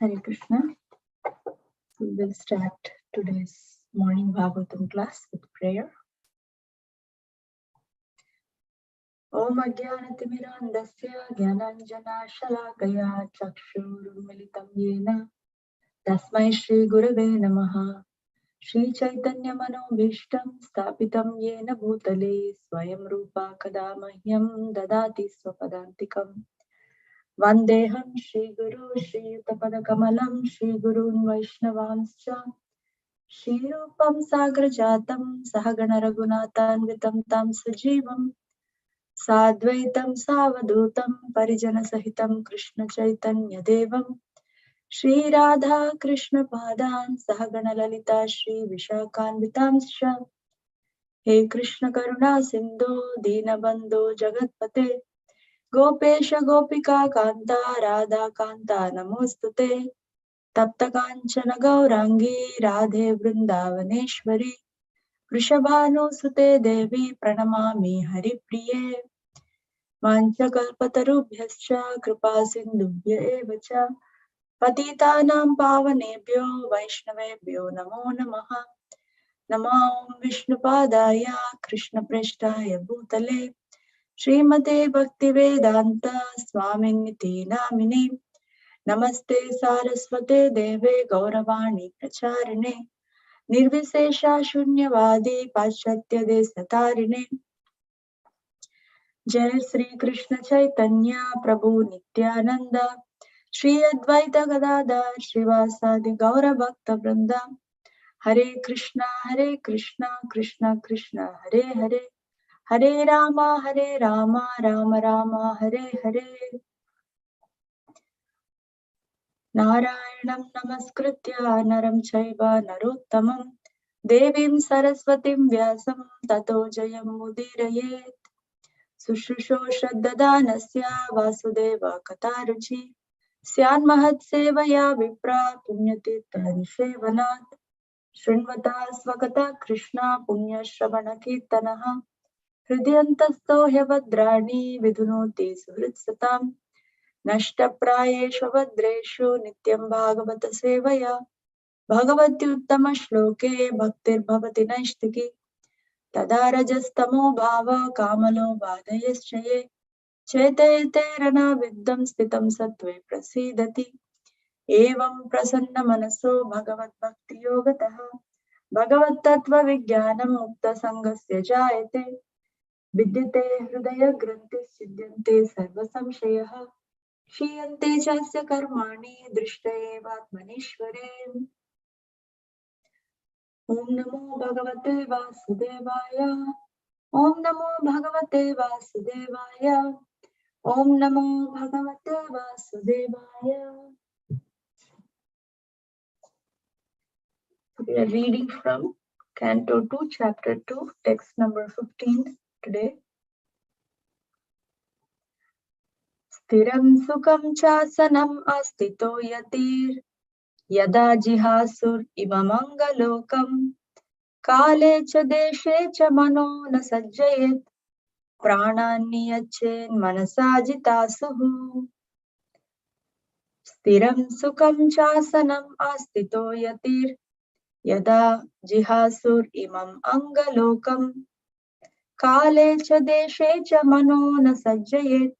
Hare Krishna. We will start today's morning Bhagavatam class with prayer. Om Ajnanatimiraandasya Jnananjana Shalakaya Chakshurunmilitam Yena Tasmai Shri Gurave Namaha Shri Chaitanya Manobhishtam Stapitam Yena Bhutale Swayam Rupa Kadamahyam Dadati Swapadantikam Vandeham Shri Guru Shri Yutapadakamalam Shri Gurun Vaishnavanscha Shri Rupam Sagrajatam Sahagana Raghunatanvitam Tam Sajivam Sadvaitam Savadutam Parijana Sahitam Krishna Chaitanya Devam Shri Radha Krishna Padan Sahagana Lalita Shri Vishakhanvitamscha He Krishna Karuna Sindhu Dinabandhu Jagatpate Gopesha Gopika Kanta Radha Kanta Namostute Tapta Kanchana Gaurangi Radhe Vrindavaneshwari Vrishabhanu Devi Pranamami Haripriye Vanchakalpatarubhyascha Kripa Sindhubhya Evacha Patitanam Pavanebhyo Vaishnavebhyo Namo Namaha Namo Vishnupadaya Krishna Preshtaya Bhutale Srimate Bhaktivedanta Swaminiti Namini Namaste Saraswate Deve Gauravani Pracharine Nirvisesha Shunyavadi Paschatya Desatarine Jai Sri Krishna Chaitanya Prabhu Nityananda Shri Advaita Gadadhar Srivasadi Gaura Bhakta Vrinda Hare Krishna Krishna Krishna Hare Hare Hare Rama Rama Rama Hare Hare Narayanam Namaskritya Naram Chaiva Narottamam Devim Saraswatim Vyasam Tato Jayam Mudirayet Sushusho Shraddhadanasya Vasudeva Kataruchi Syan Mahat Sevaya Vipra Punyatirtha Nishevanat Shrinvata Swakata Krishna Punya Shravana Kirtanaha Hridyantasto Hyavadrani Vidunoti Suhritsatam Nashtaprayeshu Vadreshu Nityam Bhagavata Sevaya Bhagavati Uttama Shloke Bhaktir Bhavati Naishtiki Tadarajastamo Bhava Kamalo Vadayaschaye Chetayate Rana Viddam Stitam Sattve Prasidati Evam Prasanna Manaso Bhagavat Bhakti Yogataha Bhagavat Tattva Vijnanam Mukta Sangasya Jayate Vidyate Hridaya Granthi Siddhyante Sarva Samshayaha Shiyante Chasya Karmani Drishtaye Vatmanishware Om Namo Bhagavate Vasudevaya Om Namo Bhagavate Vasudevaya Om Namo Bhagavate Vasudevaya. We are reading from Canto 2, Chapter 2, text number 15 today. Stiram Sukam Chasanam Astito Yatir Yada Jihasur Ivamangalokam Kale Cha Deshe Cha Mano Na Sajjayet Prananiyacchen Manasajitasuhu Stiram Sukam Chasanam Astito Yatir Yada Jihasur Imam Angalokam Kale Cha Deshe Cha Mano Na Sajjayet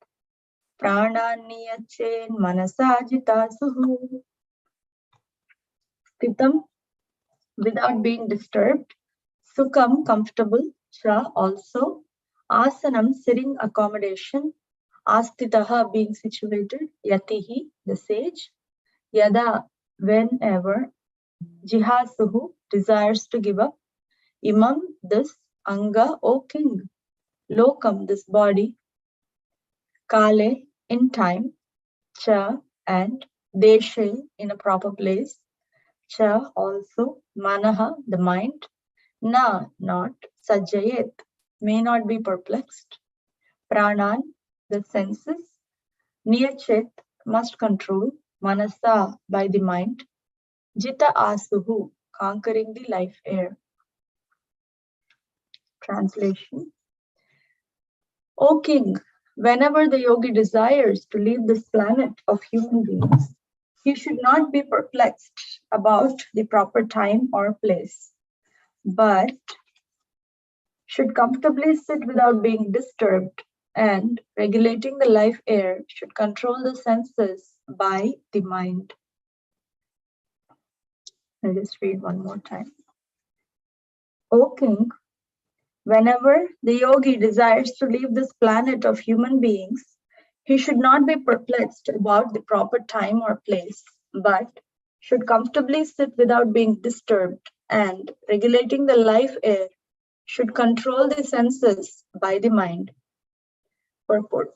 Prananiyacchen Manasajitasuhu Stitam, without being disturbed. Sukam, comfortable. Cha, also. Asanam, sitting accommodation. Astitaha, being situated. Yatihi, the sage. Yada, whenever. Jihasuhu, desires to give up. Imam, this. Anga, O king. Lokam, this body. Kale, in time. Cha, and. Deshe, in a proper place. Cha, also. Manaha, the mind. Na, not. Sajjayet, may not be perplexed. Pranan, the senses. Niyachet, must control. Manasa, by the mind. Jita asuhu, conquering the life air. Translation. O king, whenever the yogi desires to leave this planet of human beings He should not be perplexed about the proper time or place, but should comfortably sit without being disturbed, and regulating the life air should control the senses by the mind. I'll just read one more time. O king, whenever the yogi desires to leave this planet of human beings, he should not be perplexed about the proper time or place, but should comfortably sit without being disturbed, and regulating the life air should control the senses by the mind. Purport.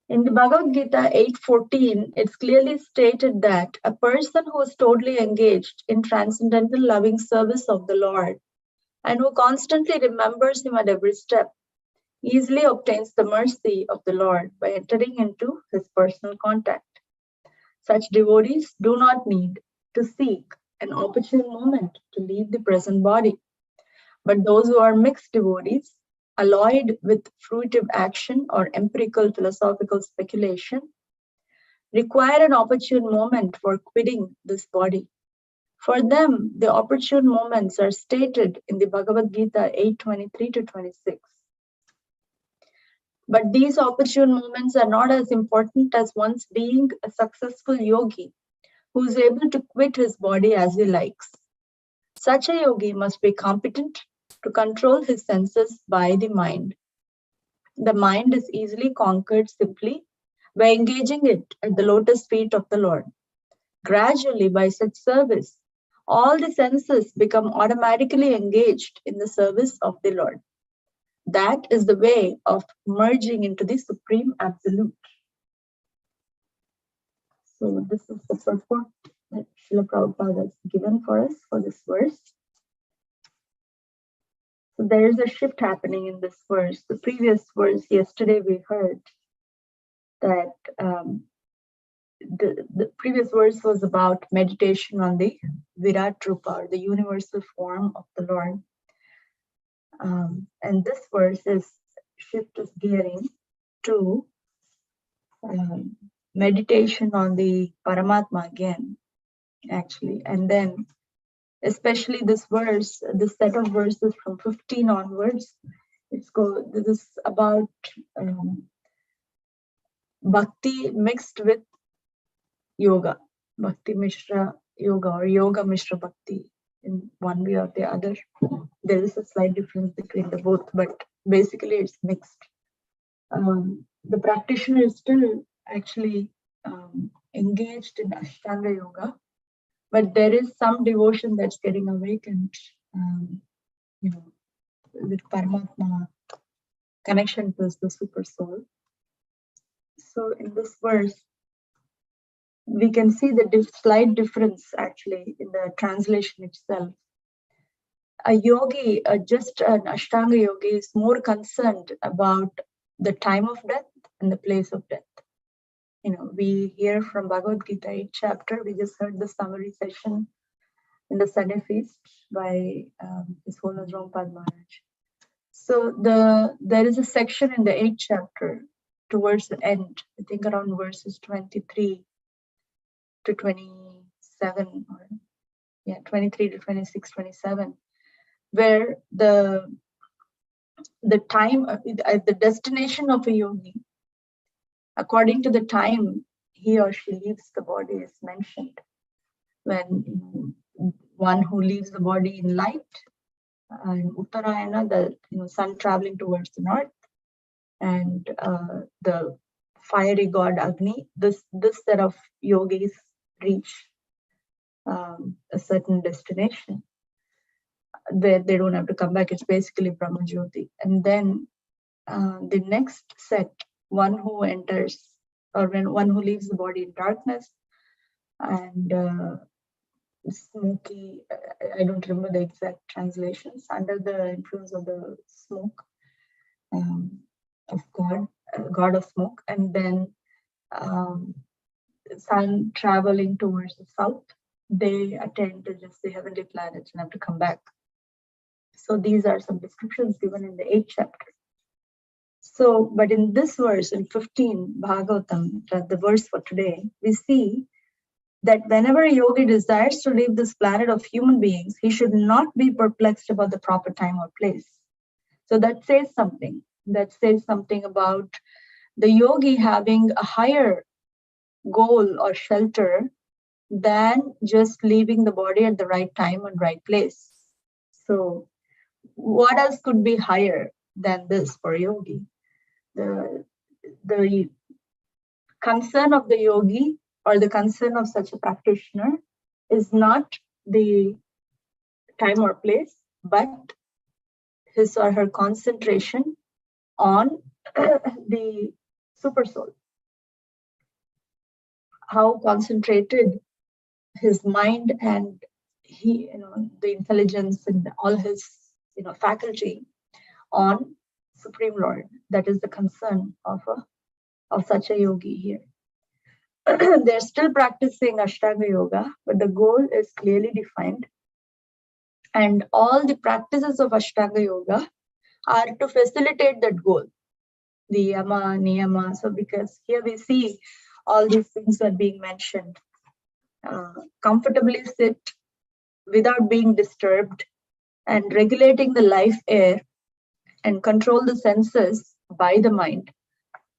In the Bhagavad Gita 8:14, it's clearly stated that a person who is totally engaged in transcendental loving service of the Lord and who constantly remembers him at every step easily obtains the mercy of the Lord by entering into his personal contact. Such devotees do not need to seek an opportune moment to leave the present body. But those who are mixed devotees, alloyed with fruitive action or empirical philosophical speculation, require an opportune moment for quitting this body. For them, the opportune moments are stated in the Bhagavad Gita 8:23-26. But these opportune moments are not as important as one's being a successful yogi who is able to quit his body as he likes. Such a yogi must be competent to control his senses by the mind. The mind is easily conquered simply by engaging it at the lotus feet of the Lord. Gradually, by such service, all the senses become automatically engaged in the service of the Lord. That is the way of merging into the Supreme Absolute. So this is the purport that Srila Prabhupada has given for us for this verse. So there is a shift happening in this verse. The previous verse, yesterday we heard that the previous verse was about meditation on the Virat Rupa, or the universal form of the Lord. And this verse is gearing to meditation on the Paramatma again, actually. And then especially this verse, this set of verses from 15 onwards, this is about bhakti mixed with yoga, bhakti mishra yoga, or yoga mishra bhakti in one way or the other. There is a slight difference between the both, but basically it's mixed. The practitioner is still actually engaged in Ashtanga yoga, but there is some devotion that's getting awakened, with Paramatma, connection to the super soul. So in this verse, we can see the slight difference actually in the translation itself. A yogi, just an Ashtanga yogi, is more concerned about the time of death and the place of death. We hear from Bhagavad Gita 8th chapter. We just heard the summary session in the Sunday feast by His Holiness Prabhupada Maharaj. So there is a section in the 8th chapter towards the end, I think around verses 23 to 27, or 23 to 26, 27, where the time, the destination of a yogi, according to the time he or she leaves the body, is mentioned. When one who leaves the body in light, and Uttarayana, the sun traveling towards the north, and the fiery god Agni, this set of yogis reach a certain destination where they don't have to come back. It's basically Brahma Jyoti. And then the next set, one who enters, or one who leaves the body in darkness and smoky, I don't remember the exact translations, under the influence of the smoke of God of smoke, and then sun traveling towards the south, they attend to just the heavenly planets and have to come back. So these are some descriptions given in the 8th chapter. So, but in this verse, in 15 Bhagavatam, the verse for today, we see that whenever a yogi desires to leave this planet of human beings, he should not be perplexed about the proper time or place. So that says something. That says something about the yogi having a higher goal or shelter than just leaving the body at the right time and right place. So what else could be higher than this for a yogi? The concern of the yogi or the concern of such a practitioner is not the time or place, but his or her concentration on the super soul. How concentrated his mind and he, the intelligence and all his, faculty on Supreme Lord. That is the concern of such a yogi here. They're still practicing Ashtanga Yoga, but the goal is clearly defined. And all the practices of Ashtanga Yoga are to facilitate that goal. The Yama, Niyama. So because here we see all these things are being mentioned. Comfortably sit without being disturbed and regulating the life air and control the senses by the mind.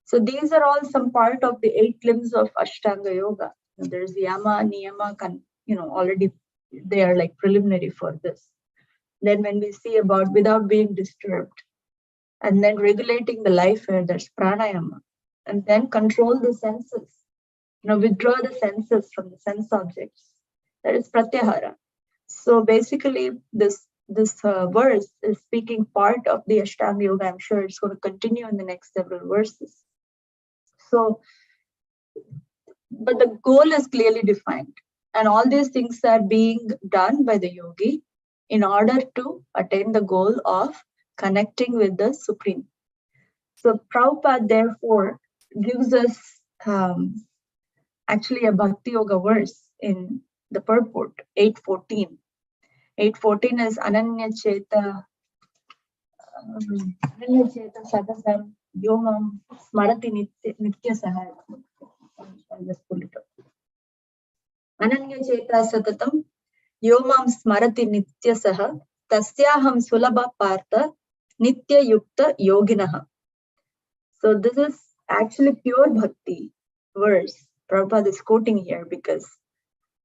So these are all some part of the 8 limbs of Ashtanga Yoga. There's Yama, Niyama, already they are like preliminary for this. Then when we see about without being disturbed, and then regulating the life air, there's Pranayama. And then control the senses, withdraw the senses from the sense objects. That is Pratyahara. So basically this verse is speaking part of the Ashtanga Yoga. I'm sure it's going to continue in the next several verses. So, but the goal is clearly defined. And all these things are being done by the yogi in order to attain the goal of connecting with the Supreme. So Prabhupada therefore gives us actually a Bhakti Yoga verse in the purport, 8:14. 8:14 is Ananya Cheta Sadasam Yomam Smarati Nitya Saha. I'll just pull it up. Ananya Cheta Satatam Yomam Smarati Nitya Saha Tasyaham Sulabha Partha Nitya Yukta Yoginaha. So this is actually pure bhakti verse Prabhupada is quoting here because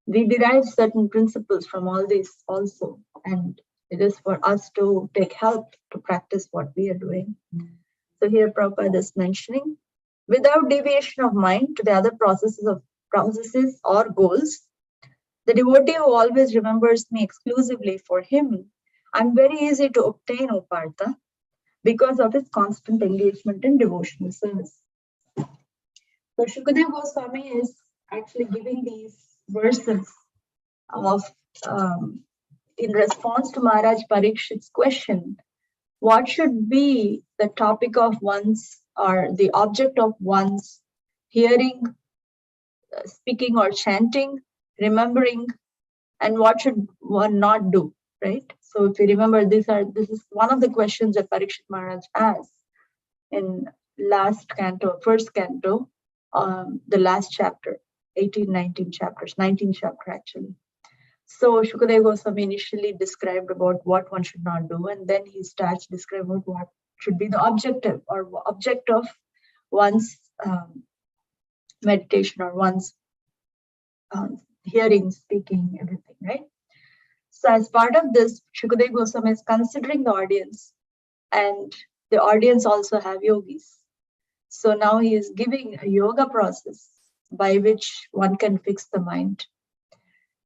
we derive certain principles from all this also, and it is for us to take help to practice what we are doing. So here Prabhupada is mentioning, without deviation of mind to the other processes or goals, the devotee who always remembers me exclusively for him, I'm very easy to obtain, O Partha, because of his constant engagement in devotional service. So Shukadeva Goswami is actually giving these verses of in response to Maharaj Parikshit's question, what should be the topic of one's or the object of one's hearing, speaking or chanting, remembering, and what should one not do, right? So if you remember, this is one of the questions that Parikshit Maharaj asked in first canto, the last chapter, 18, 19 chapters, 19th chapter actually. So Shukadeva Goswami initially described about what one should not do, and then he starts describing what should be the objective or object of one's meditation or one's hearing, speaking, everything, right? So as part of this, Shukadeva Goswami is considering the audience, and the audience also have yogis. So now he is giving a yoga process by which one can fix the mind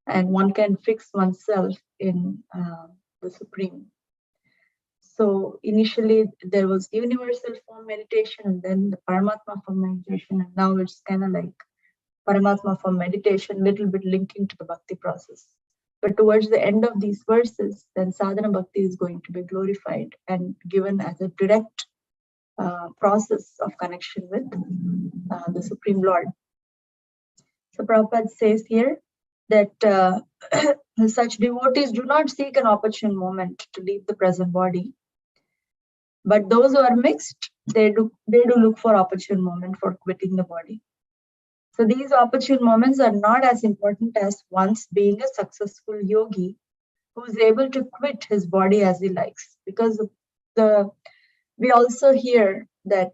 and one can fix oneself in the Supreme. So initially there was universal form meditation and then the Paramatma form meditation, and now it's kind of like Paramatma form meditation, little bit linking to the Bhakti process. But towards the end of these verses, then Sadhana Bhakti is going to be glorified and given as a direct process of connection with the Supreme Lord. So Prabhupada says here that such devotees do not seek an opportune moment to leave the present body, but those who are mixed they do look for opportune moment for quitting the body. So these opportune moments are not as important as once being a successful yogi who is able to quit his body as he likes. Because we also hear that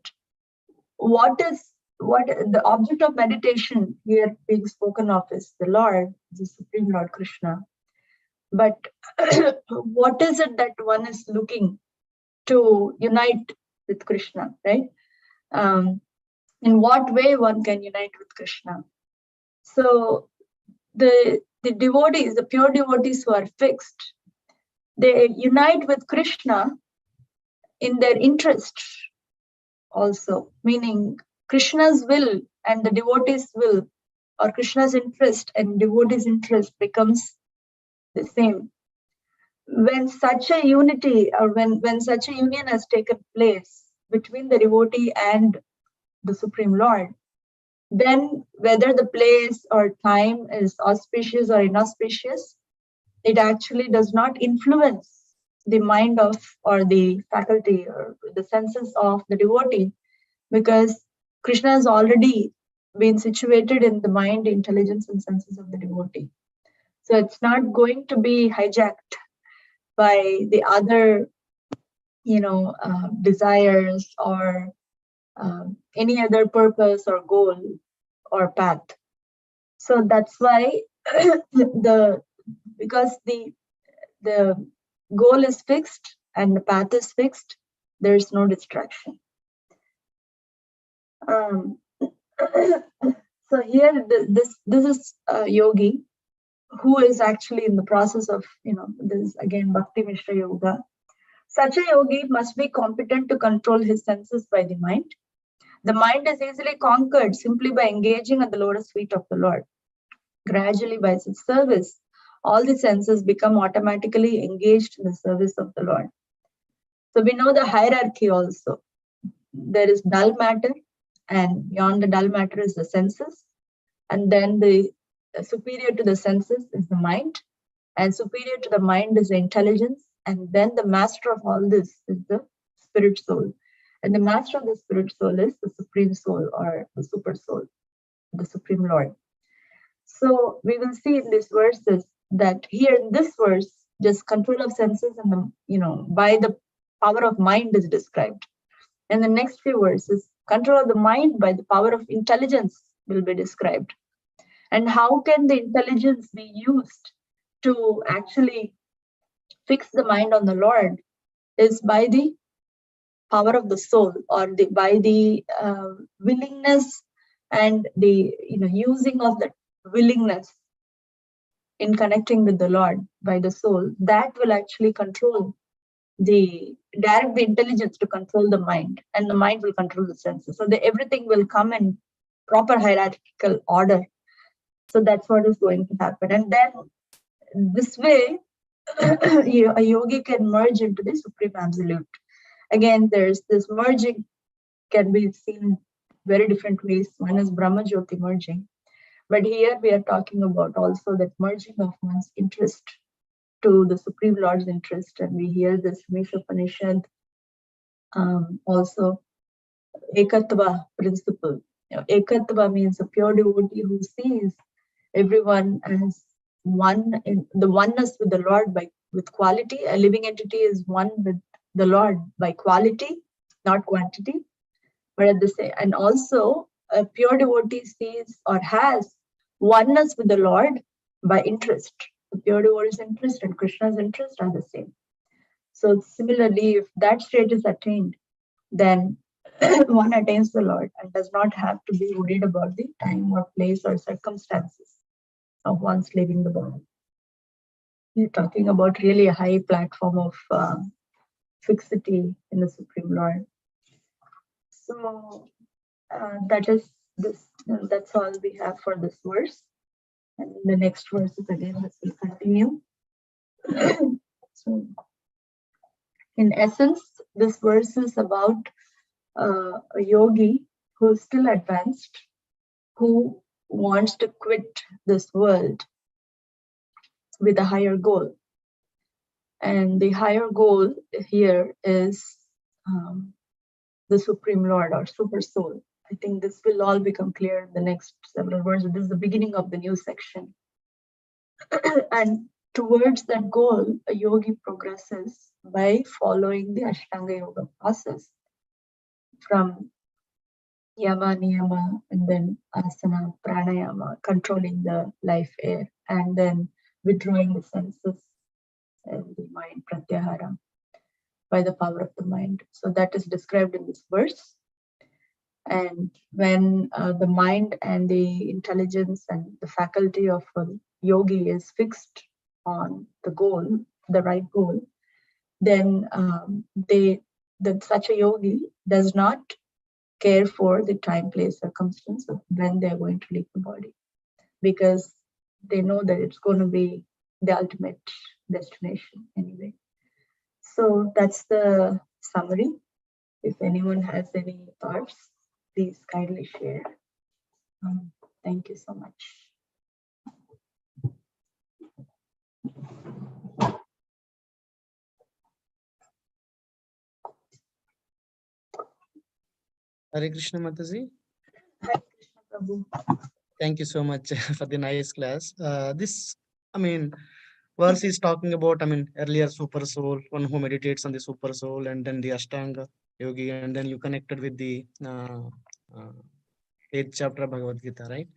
what the object of meditation here being spoken of is the Lord, the Supreme Lord Krishna. But what is it that one is looking to unite with Krishna, right? In what way one can unite with Krishna? So the devotees, the pure devotees who are fixed, they unite with Krishna in their interest also, meaning Krishna's will and the devotee's will, or Krishna's interest and devotee's interest becomes the same. When such a unity, or when such a union has taken place between the devotee and the Supreme Lord, then whether the place or time is auspicious or inauspicious, it actually does not influence the mind of, or the faculty or the senses of the devotee, because Krishna has already been situated in the mind, intelligence, and senses of the devotee. So it's not going to be hijacked by the other, desires or any other purpose or goal or path. So that's why because the goal is fixed and the path is fixed, there is no distraction. So here this is a yogi who is actually in the process of, this again Bhakti Mishra Yoga. Such a yogi must be competent to control his senses by the mind. The mind is easily conquered simply by engaging at the lotus feet of the Lord. Gradually, by its service, all the senses become automatically engaged in the service of the Lord. So we know the hierarchy also. There is dull matter, and beyond the dull matter is the senses. And then the superior to the senses is the mind, and superior to the mind is the intelligence. And then the master of all this is the spirit soul. And the master of the spirit soul is the supreme soul, or the super soul, the Supreme Lord. So we will see in these verses that here in this verse, just control of senses and by the power of mind is described. In the next few verses, control of the mind by the power of intelligence will be described. And how can the intelligence be used to actually fix the mind on the Lord is by the power of the soul, or by the willingness and the using of that willingness in connecting with the Lord by the soul. That will actually control the intelligence to control the mind, and the mind will control the senses. So everything will come in proper hierarchical order. So that's what is going to happen. And then this way, a yogi can merge into the Supreme Absolute. Again, there's this merging can be seen very different ways. One is Brahma Jyoti merging. But here we are talking about also that merging of one's interest to the Supreme Lord's interest. And we hear this Upanishad, also Ekatva principle. Ekatva means a pure devotee who sees everyone as one, in the oneness with the Lord with quality. A living entity is one with the Lord by quality, not quantity. But at the same, and also a pure devotee sees or has oneness with the Lord by interest. The pure devotee's interest and Krishna's interest are the same. So similarly, if that state is attained, then one attains the Lord and does not have to be worried about the time or place or circumstances of one's leaving the body. We're talking about really a high platform of fixity in the Supreme Lord. So that's all we have for this verse. And the next verses again, this will continue. So, in essence, this verse is about a yogi who is still advanced, who wants to quit this world with a higher goal. And the higher goal here is the Supreme Lord or Super Soul. I think this will all become clear in the next several verses. This is the beginning of the new section. And towards that goal, a yogi progresses by following the Ashtanga Yoga process from yama, niyama, and then asana, pranayama, controlling the life air, and then withdrawing the senses and the mind, pratyahara, by the power of the mind. So that is described in this verse. And when the mind and the intelligence and the faculty of a yogi is fixed on the goal, the right goal, then such a yogi does not care for the time, place, circumstance of when they're going to leave the body, because they know that it's going to be the ultimate destination anyway. So that's the summary. If anyone has any thoughts, please kindly share. Thank you so much. Hare Krishna Mataji. Hare Krishna Prabhu. Thank you so much for the nice class. This, verse is talking about, earlier super soul, one who meditates on the super soul, and then the Ashtanga yogi, and then you connected with the 8th chapter of Bhagavad Gita, right?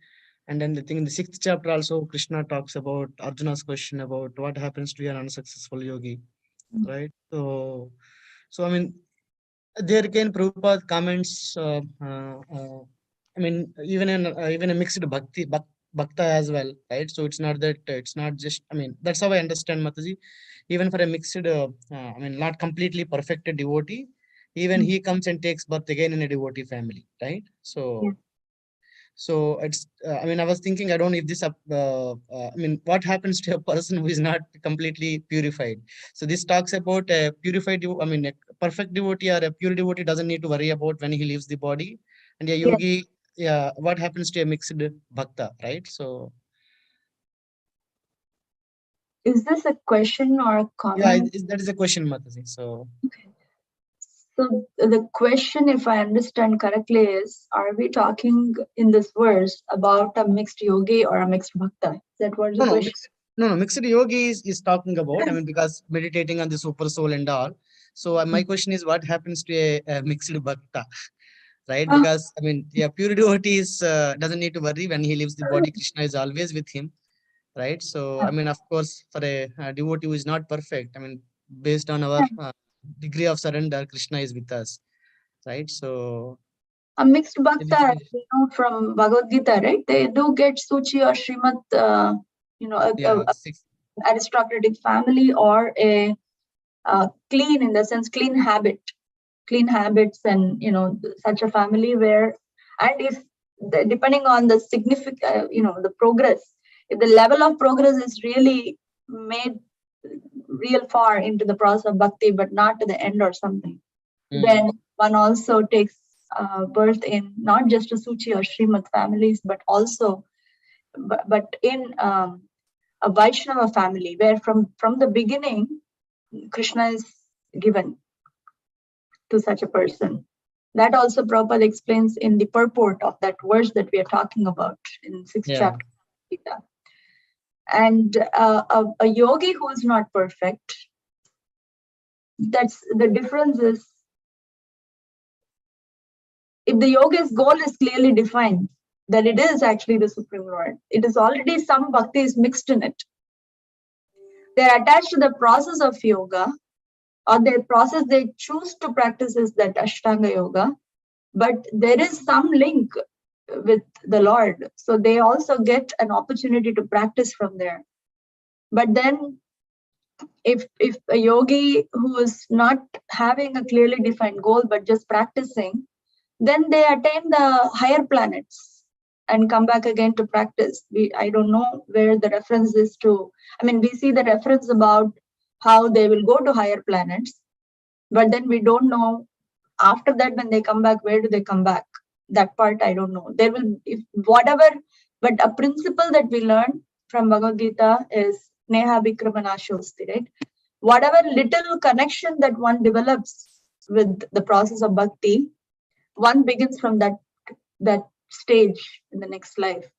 And then the thing in the 6th chapter also, Krishna talks about Arjuna's question about what happens to an unsuccessful yogi, right? So there again Prabhupada comments, even a mixed bhakta as well, right? So it's not that, it's not just, that's how I understand Mataji. Even for a mixed, not completely perfected devotee, even he comes and takes birth again in a devotee family, right? So, so it's, I was thinking, I don't know if this, what happens to a person who is not completely purified? So this talks about a purified, a perfect devotee or a pure devotee doesn't need to worry about when he leaves the body. And a yogi, what happens to a mixed bhakta, right? So. Is this a question or a comment? Yeah, that is a question, Mataji. So. Okay. So the question, if I understand correctly, is, are we talking in this verse about a mixed yogi or a mixed bhakta? Is that what the question? No, mixed yogi is talking about, because meditating on the super soul and all. So my question is, what happens to a mixed bhakta, right? Because, pure devotee doesn't need to worry when he leaves the body. Krishna is always with him, right? So, of course, for a devotee who is not perfect, based on our degree of surrender, Krishna is with us, right? So a mixed bhakta, from Bhagavad Gita, right? They do get Suchi or Srimad, a aristocratic family, or a clean, in the sense, clean habits, and such a family where, and if depending on the significant, the progress, if the level of progress is really made real far into the process of bhakti, but not to the end or something, then one also takes birth in not just a Suchi or Srimad families, but also, but in a Vaishnava family, where from the beginning, Krishna is given to such a person. That also Prabhupada explains in the purport of that verse that we are talking about in 6th chapter of Gita. And a yogi who is not perfect, that's the difference is, if the yogi's goal is clearly defined, that it is actually the Supreme Lord, it is already some bhakti is mixed in it. They're attached to the process of yoga, or the process they choose to practice is that Ashtanga yoga, but there is some link with the Lord. So they also get an opportunity to practice from there. But then if a yogi who is not having a clearly defined goal, but just practicing, then they attain the higher planets and come back again to practice. I don't know where the reference is to. We see the reference about how they will go to higher planets, but then we don't know after that when they come back, where do they come back? That part I don't know. There will, if whatever, but a principle that we learn from Bhagavad Gita is Neha Vikramanashosti, right? Whatever little connection that one develops with the process of bhakti, one begins from that stage in the next life.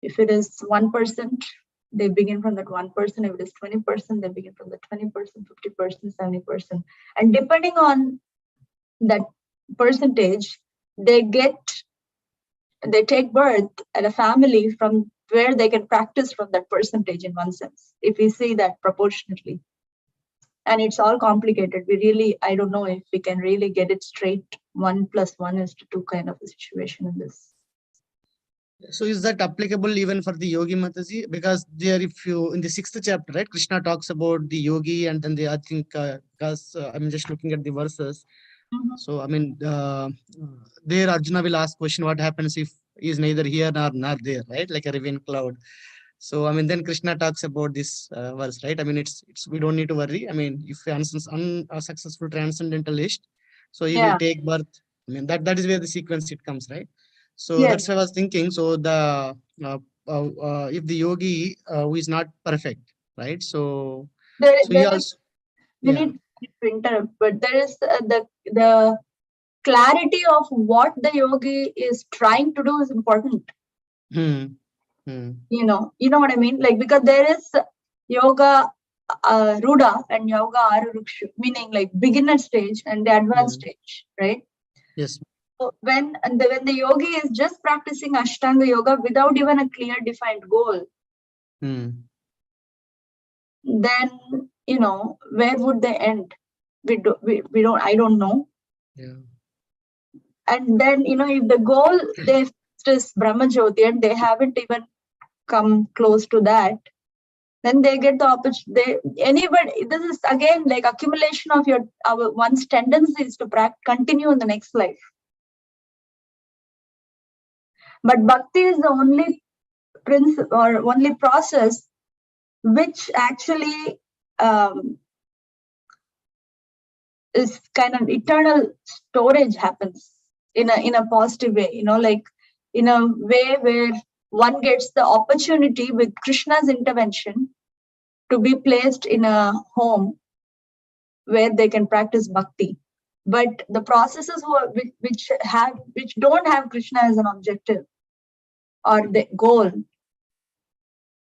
If it is 1%, they begin from that 1%. If it is 20%, they begin from the 20%, 50%, 70%. And depending on that percentage, they take birth at a family from where they can practice from that percentage, in one sense, if we see that proportionately. And it's all complicated. I don't know if we can really get it straight, 1 + 1 is to 2 kind of a situation in this. So is that applicable even for the yogi, Mataji? Because there, if you in the 6th chapter, right, Krishna talks about the yogi, and then I think, because I'm just looking at the verses. So I mean, there Arjuna will ask question: what happens if he is neither here nor there, right? Like a raven cloud. So I mean, then Krishna talks about this verse, right? I mean, it's we don't need to worry. I mean, if an unsuccessful transcendentalist, so he will take birth. I mean, that is where the sequence it comes, right? So that's what I was thinking. So the if the yogi who is not perfect, right? So he also, we need to interrupt, but there is the clarity of what the yogi is trying to do is important. You know what I mean? Like, because there is yoga ruda and yoga arurukshu, meaning like beginner stage and the advanced stage, right? Yes. So when the yogi is just practicing Ashtanga yoga without even a clear defined goal, then where would they end? We don't. I don't know. Yeah. And then if the goal is Brahma Jyoti and they haven't even come close to that, then they get the opportunity. This is again like accumulation of one's tendencies to continue in the next life. But bhakti is the only principle or only process which actually is kind of eternal storage happens in a positive way, like in a way where one gets the opportunity with Krishna's intervention to be placed in a home where they can practice bhakti. But the processes which don't have Krishna as an objective or the goal,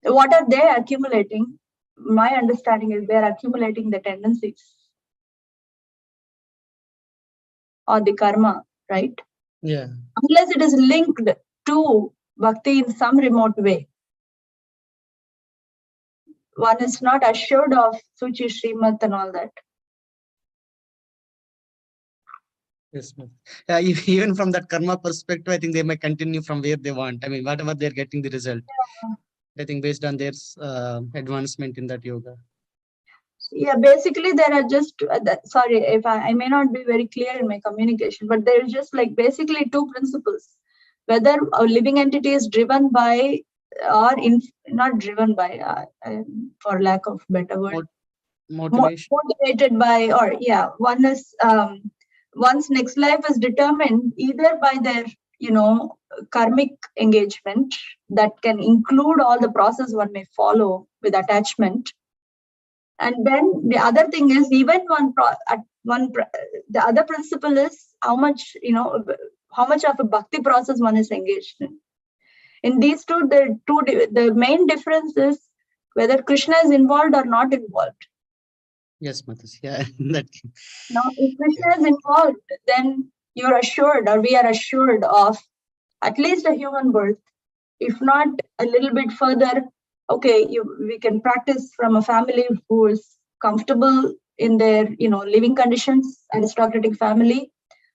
what are they accumulating? My understanding is they're accumulating the tendencies or the karma, right? Yeah. Unless it is linked to bhakti in some remote way, one is not assured of Suchi, Srimad and all that. Yes, even from that karma perspective, I think they might continue from where they want. I mean, whatever they're getting the result, I think based on their advancement in that yoga. Yeah, basically there are just, sorry if I may not be very clear in my communication, but there is just like basically 2 principles. Whether a living entity is driven by or not driven by, for lack of better word, motivated by, or one is one's next life is determined either by their karmic engagement that can include all the process one may follow with attachment. And then the other thing is, even the other principle is how much of a bhakti process one is engaged in. In these two, the main difference is whether Krishna is involved or not involved. Yes, Mataji. Yeah. Now, if Krishna is involved, then you're assured, or we are assured of at least a human birth. If not a little bit further, okay, we can practice from a family who is comfortable in their living conditions, aristocratic family,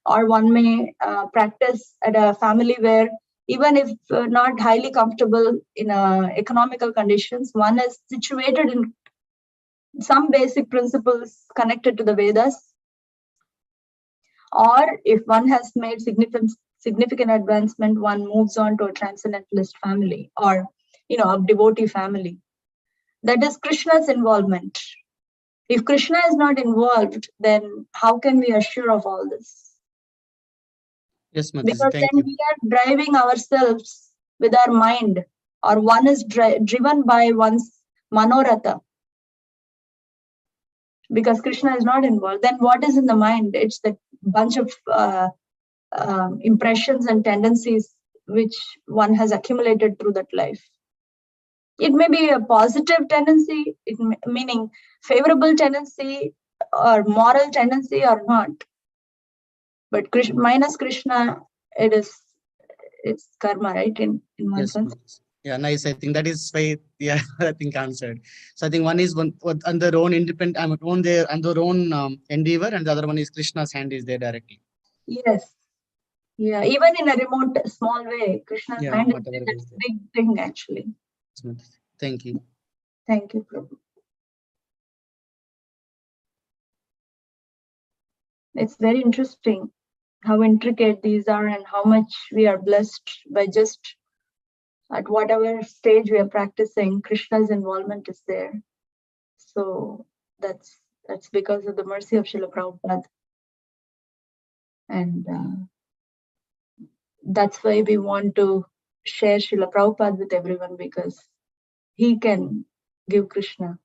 or one may practice at a family where even if not highly comfortable in economical conditions, one is situated in some basic principles connected to the Vedas. Or if one has made significant advancement, one moves on to a transcendentalist family or a devotee family. That is Krishna's involvement. If Krishna is not involved, then how can we assure of all this? Yes, Mataji, because then we are driving ourselves with our mind, or one is driven by one's manoratha. Because Krishna is not involved, then what is in the mind? It's the bunch of impressions and tendencies which one has accumulated through that life. It may be a positive tendency, meaning favorable tendency or moral tendency or not. But minus Krishna, it's karma, right? In one Yes, sense. Mataji. Yeah, nice. I think that is why, yeah, I think answered. So I think one is one on their own independent, on their own endeavor, and the other one is Krishna's hand is there directly. Yes. Yeah, even in a remote, small way, Krishna's Yeah, hand is whatever it that's is a there. big thing, actually. Thank you. Thank you, Prabhu. It's very interesting how intricate these are and how much we are blessed by just at whatever stage we are practicing, Krishna's involvement is there. So that's because of the mercy of Srila Prabhupada. And that's why we want to share Srila Prabhupada with everyone, because he can give Krishna.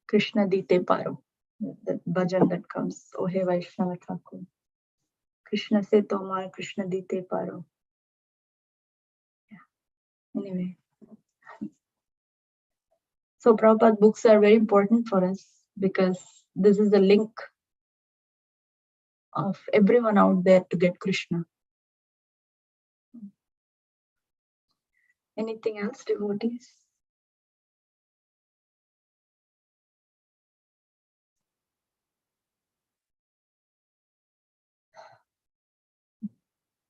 Krishna Dite Paro. That bhajan that comes, O He Vaishnava Thakur. Krishna se tomar, Krishna Dite Paro. Yeah. Anyway. So Prabhupada books are very important for us because this is the link of everyone out there to get Krishna. Anything else, devotees?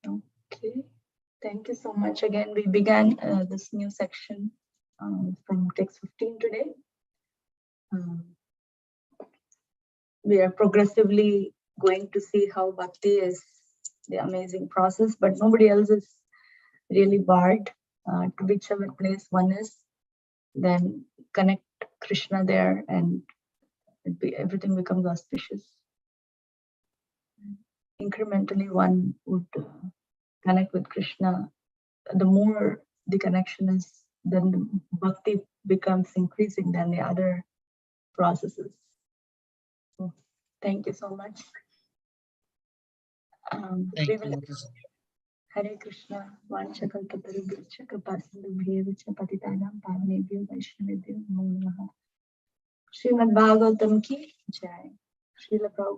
Okay. Thank you so much. Again, we began this new section from text 15 today. We are progressively going to see how bhakti is the amazing process, but nobody else is really barred. To whichever place one is, then connect Krishna there, and everything becomes auspicious. Incrementally, one would connect with Krishna. The more the connection is, then the bhakti becomes increasing than the other processes. So, thank you so much. Thank We you, will. Mataji. Hare Krishna, Vanchakalpatarubhyacha Kripasindhubhyevacha Patitanam Pavanebhyo Vaishnavebhyo Namo Namaha. Srimad Bhagavatam ki jai. Srila Prabhupada.